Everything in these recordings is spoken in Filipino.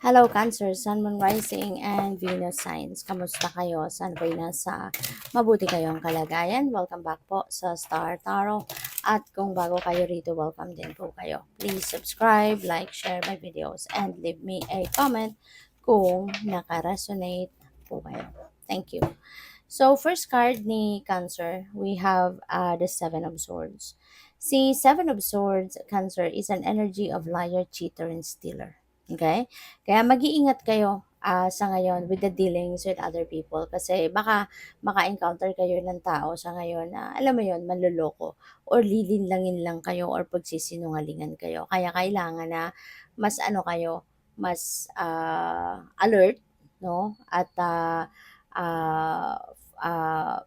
Hello Cancer, Sun, Moon Rising, and Venus Signs. Kamusta kayo? Sana ba'y nasa mabuti kayong kalagayan? Welcome back po sa Star Tarot. At kung bago kayo rito, welcome din po kayo. Please subscribe, like, share my videos, and leave me a comment kung naka-resonate po kayo. Thank you. So, first card ni Cancer, we have the Seven of Swords. Si Seven of Swords, Cancer, is an energy of liar, cheater, and stealer. Okay? Kaya mag-iingat kayo sa ngayon with the dealings with other people kasi baka maka-encounter kayo ng tao sa ngayon na alam mo yon manloloko or lilinlangin lang kayo or pagsisinungalingan kayo. Kaya kailangan na mas mas alert, no? At uh,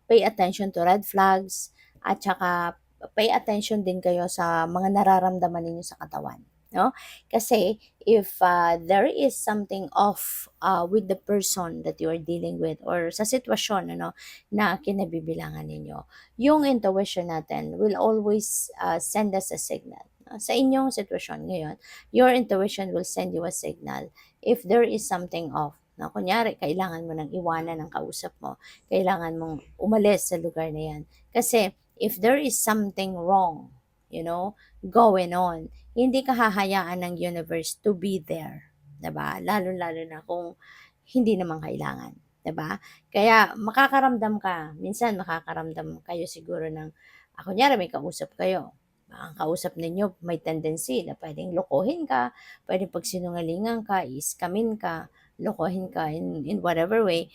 pay attention to red flags at saka pay attention din kayo sa mga nararamdaman ninyo sa katawan, no? Kasi if there is something off with the person that you are dealing with or sa sitwasyon na kinabibilangan ninyo, yung intuition natin will always send us a signal. Sa inyong sitwasyon ngayon, your intuition will send you a signal if there is something off. Na kunyari, kailangan mo nang iwanan ng kausap mo, kailangan mong umalis sa lugar na yan. Kasi if there is something wrong, going on, hindi ka hahayaan ng universe to be there. 'Di ba? Lalo-lalo na kung hindi naman kailangan. 'Di ba? Kaya makakaramdam ka, minsan makakaramdam kayo siguro ng, kunyari may kausap kayo, ang kausap ninyo may tendency na pwedeng lokohin ka, pwedeng pagsinungalingan ka, iskamin ka, lokohin ka in whatever way.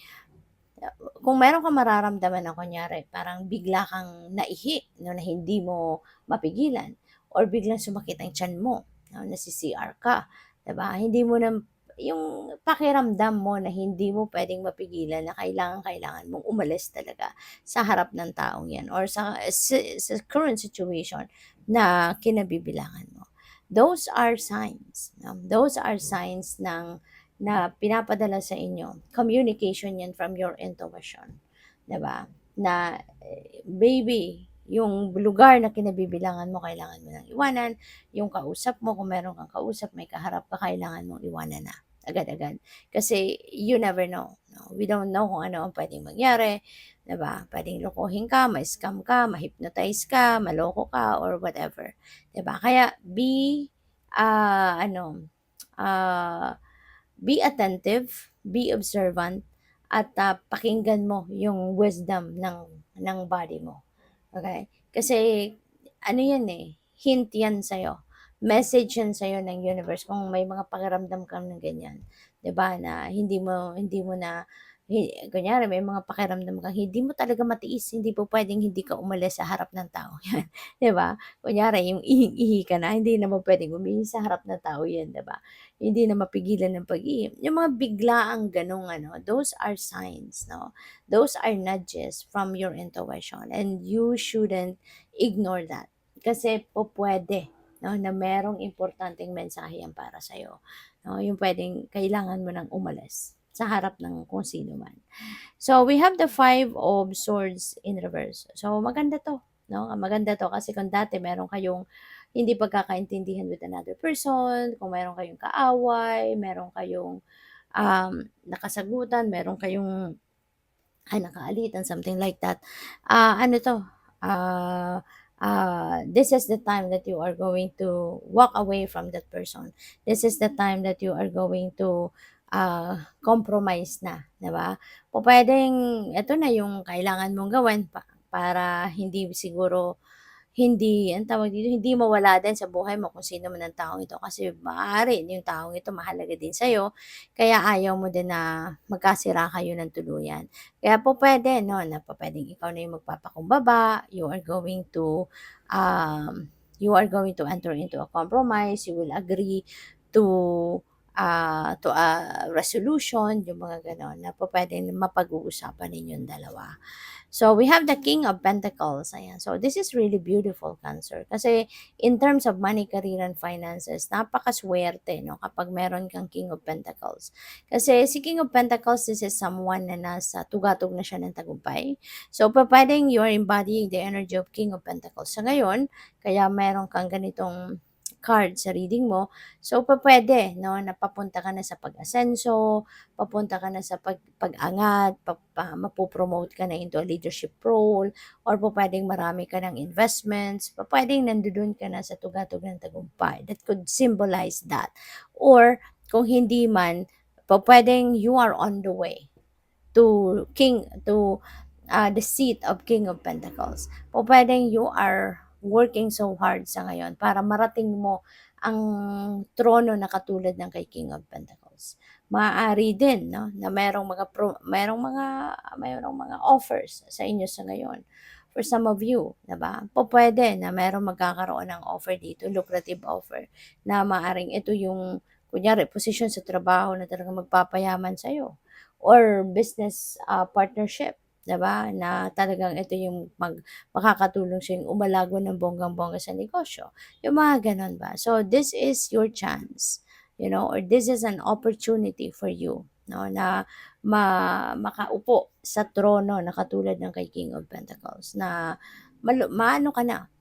Kung meron kang mararamdaman na kunyari parang bigla kang naihi no, na hindi mo mapigilan or biglang sumakit ang tiyan mo, no, nasi-CR ka, 'di ba? Hindi mo na yung pakiramdam mo na hindi mo pwedeng mapigilan na kailangan mong umalis talaga sa harap ng taong 'yan or sa current situation na kinabibilangan mo. Those are signs, no? Those are signs na pinapadala sa inyo, communication yan from your intuition. 'Di ba? Na, baby, yung lugar na kinabibilangan mo, kailangan mo nang iwanan. Yung kausap mo, kung meron kang kausap, may kaharap ka, kailangan mong iwanan na agad-agad. Kasi you never know. No? We don't know kung ano ang pwedeng mangyari. 'Di ba? Pwedeng lokohin ka, ma-scam ka, ma-hypnotize ka, maloko ka, or whatever. 'Di ba? Kaya ah, ano, ah, be attentive, be observant, at pakinggan mo yung wisdom ng body mo. Okay? Kasi ano yan hint yan sa'yo. Message yan sa'yo ng universe kung may mga pakiramdam ka ng ganyan. 'Di ba? Na hindi mo na kunyari may mga pakiramdam kang hindi mo talaga matiis, hindi po pwedeng hindi ka umalis sa harap ng tao yan, 'di ba? Kunyari yung ihing-ihi ka na, hindi naman pwedeng umihi sa harap ng tao yan, 'di ba? Hindi na mapigilan ng pag-ihi. Yung mga biglaang ganong those are signs, no? Those are nudges from your intuition and you shouldn't ignore that. Kasi po pwede, no, na merong importanteng mensahe yan para sa'yo. No? Yung pwedeng kailangan mo nang umalis sa harap ng kung sino man. So, we have the Five of Swords in reverse. So, maganda to. No? Maganda to kasi kung dati meron kayong hindi pagkakaintindihan with another person, kung meron kayong kaaway, meron kayong nakasagutan, meron kayong nakaalitan, something like that. Ano to? This is the time that you are going to walk away from that person. This is the time that you are going to compromise na, 'di ba? O pwedeng ito na yung kailangan mong gawin para hindi siguro hindi ang tawag dito, hindi mawala din sa buhay mo kung sino man ang taong ito kasi maaari yung taong ito mahalaga din sa'yo, kaya ayaw mo din na magkasira kayo ng tuluyan. Kaya po pwede 'no, na pupuwedeng ikaw na yung magpapakumbaba, you are going to enter into a compromise, you will agree to a resolution, yung mga gano'n na pupuwedeng mapag-uusapan ninyong dalawa. So, we have the King of Pentacles, ayan. So, this is really beautiful, Cancer. Kasi in terms of money, career, and finances, napakaswerte, no, kapag meron kang King of Pentacles. Kasi si King of Pentacles, this is someone na nasa tugatog na siya ng tagumpay. So, pwedeng you are embodying the energy of King of Pentacles. Sa ngayon, kaya meron kang ganitong card sa reading mo. So, pupuwede 'no, na papunta ka na sa pag-asenso, papunta ka na sa pag-angat, mapo-promote ka na into a leadership role, or pupuwedeng marami ka ng investments, pupuwedeng nandodo'n ka na sa tugatog ng tagumpay. That could symbolize that. Or kung hindi man, pupuwedeng you are on the way to the seat of King of Pentacles. Pupuwedeng you are working so hard sa ngayon para marating mo ang trono na katulad ng kay King of Pentacles. Maaari din 'no, na merong mga offers sa inyo sa ngayon. For some of you, 'di ba? Pupuwede na merong magkakaroon ng offer dito, lucrative offer, na maaaring ito yung kunyari posisyon sa trabaho na talagang magpapayaman sa'yo, or business, partnership, 'di ba, na talagang ito yung makakatulong sa'yong umalago ng bonggang-bongga sa negosyo, yung mga gano'n ba. So, this is your chance, or this is an opportunity for you 'no, na makaupo sa trono na katulad ng kay King of Pentacles, na maano ka na,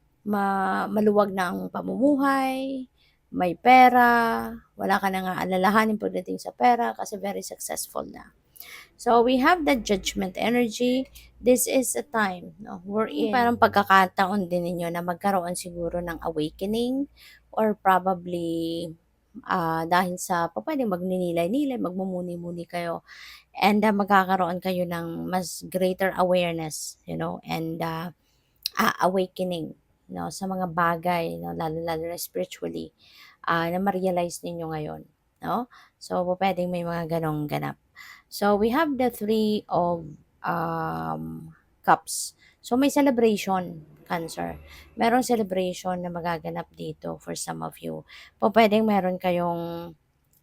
maluwag na ang pamumuhay, may pera, wala ka nang aalalahanin pagdating sa pera kasi very successful na. So, we have the Judgment energy. This is a time, no, wherein parang pagkakataon din ninyo na magkaroon siguro ng awakening, or probably dahil sa pupuwedeng magninilay-nilay, magmumuni-muni kayo, and magkakaroon kayo ng mas greater awareness, and awakening, sa mga bagay, lalo-lalo na spiritually, na ma-realize ninyo ngayon, 'no? So, pupuwedeng may mga gano'ng ganap. So, we have the Three of Cups. So, may celebration, Cancer. Merong celebration na magaganap dito for some of you. Pupuwedeng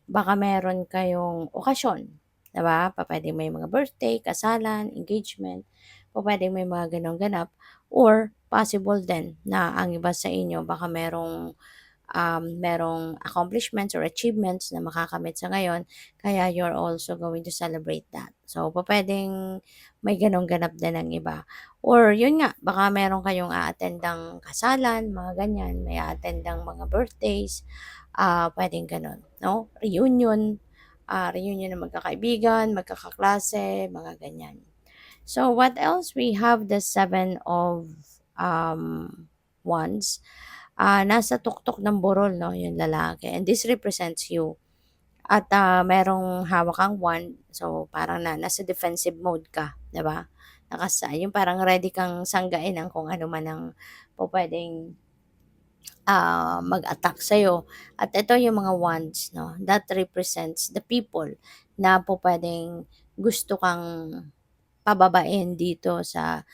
baka meron kayong okasyon, 'di ba? Pupuwedeng may mga birthday, kasalan, engagement, pupuwedeng may mga gano'ng ganap, or possible din na ang iba sa inyo baka merong accomplishments or achievements na makakamit sa ngayon, kaya you're also going to celebrate that. So, pupuwedeng may gano'ng ganap din ang iba. Or yun nga, baka meron kayong a-attend-ang kasalan, mga ganyan, may a-attend-ang mga birthdays, puwedeng gano'n, 'no? Reunion ng magkakaibigan, magkakaklase, mga ganyan. So, what else? We have the Seven of Wands. Nasa tuktok ng burol 'no, yung lalaki, and this represents you. At merong hawak kang wand, so parang nasa defensive mode ka, 'di ba? Yung parang ready kang sanggain ang kung ano man ang pupuwedeng mag-attack sa'yo. At ito yung mga wands 'no, that represents the people na pupuwedeng gusto kang pababain dito sa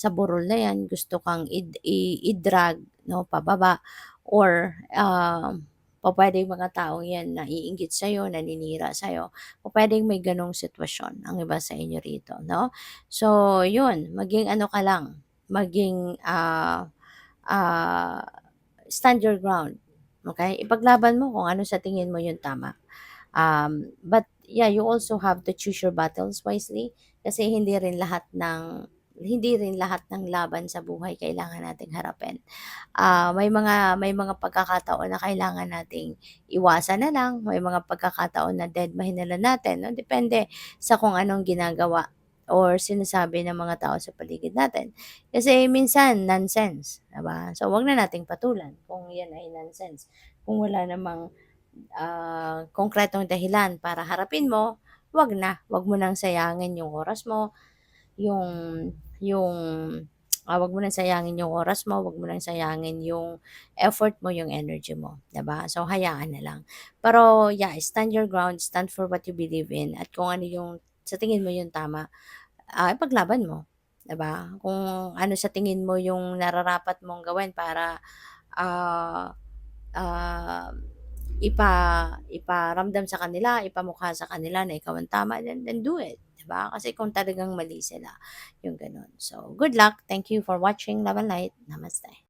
burol na 'yan, gusto kang i-drag 'no, pababa, or pupuwedeng mga taong 'yan naiinggit sa'yo, naninira sa'yo. Pupuwedeng may gano'ng sitwasyon ang iba sa inyo rito 'no. So 'yun, maging ano ka lang, maging, ah, stand your ground, okey? Ipaglaban mo kung ano sa tingin mo yung tama. But yeah, you also have to choose your battles wisely, kasi hindi rin lahat ng laban sa buhay kailangan nating harapin. May mga pagkakataon na kailangan nating iwasan na lang, may mga pagkakataon na dedmahin na lang natin 'no, depende sa kung anong ginagawa or sinasabi ng mga tao sa paligid natin. Kasi minsan nonsense, 'di ba? So, 'wag na nating patulan kung 'yan ay nonsense. Kung wala namang konkretong dahilan para harapin mo, 'wag mo nang sayangin yung oras mo, yung yung, 'wag mo nang sayangin yung oras mo, 'wag mo nang sayangin yung effort mo, yung energy mo, 'di ba? So, hayaan na lang. Pero yeah, stand your ground, stand for what you believe in, at kung ano yung sa tingin mo yung tama, ipaglaban mo, 'di ba? Kung ano sa tingin mo yung nararapat mong gawin para, ah ah, iparamdam sa kanila, ipamukha sa kanila na ikaw ang tama, then do it, 'di ba? Kasi kung talagang mali sila, yung gano'n. So, good luck. Thank you for watching. Love and light. Namaste.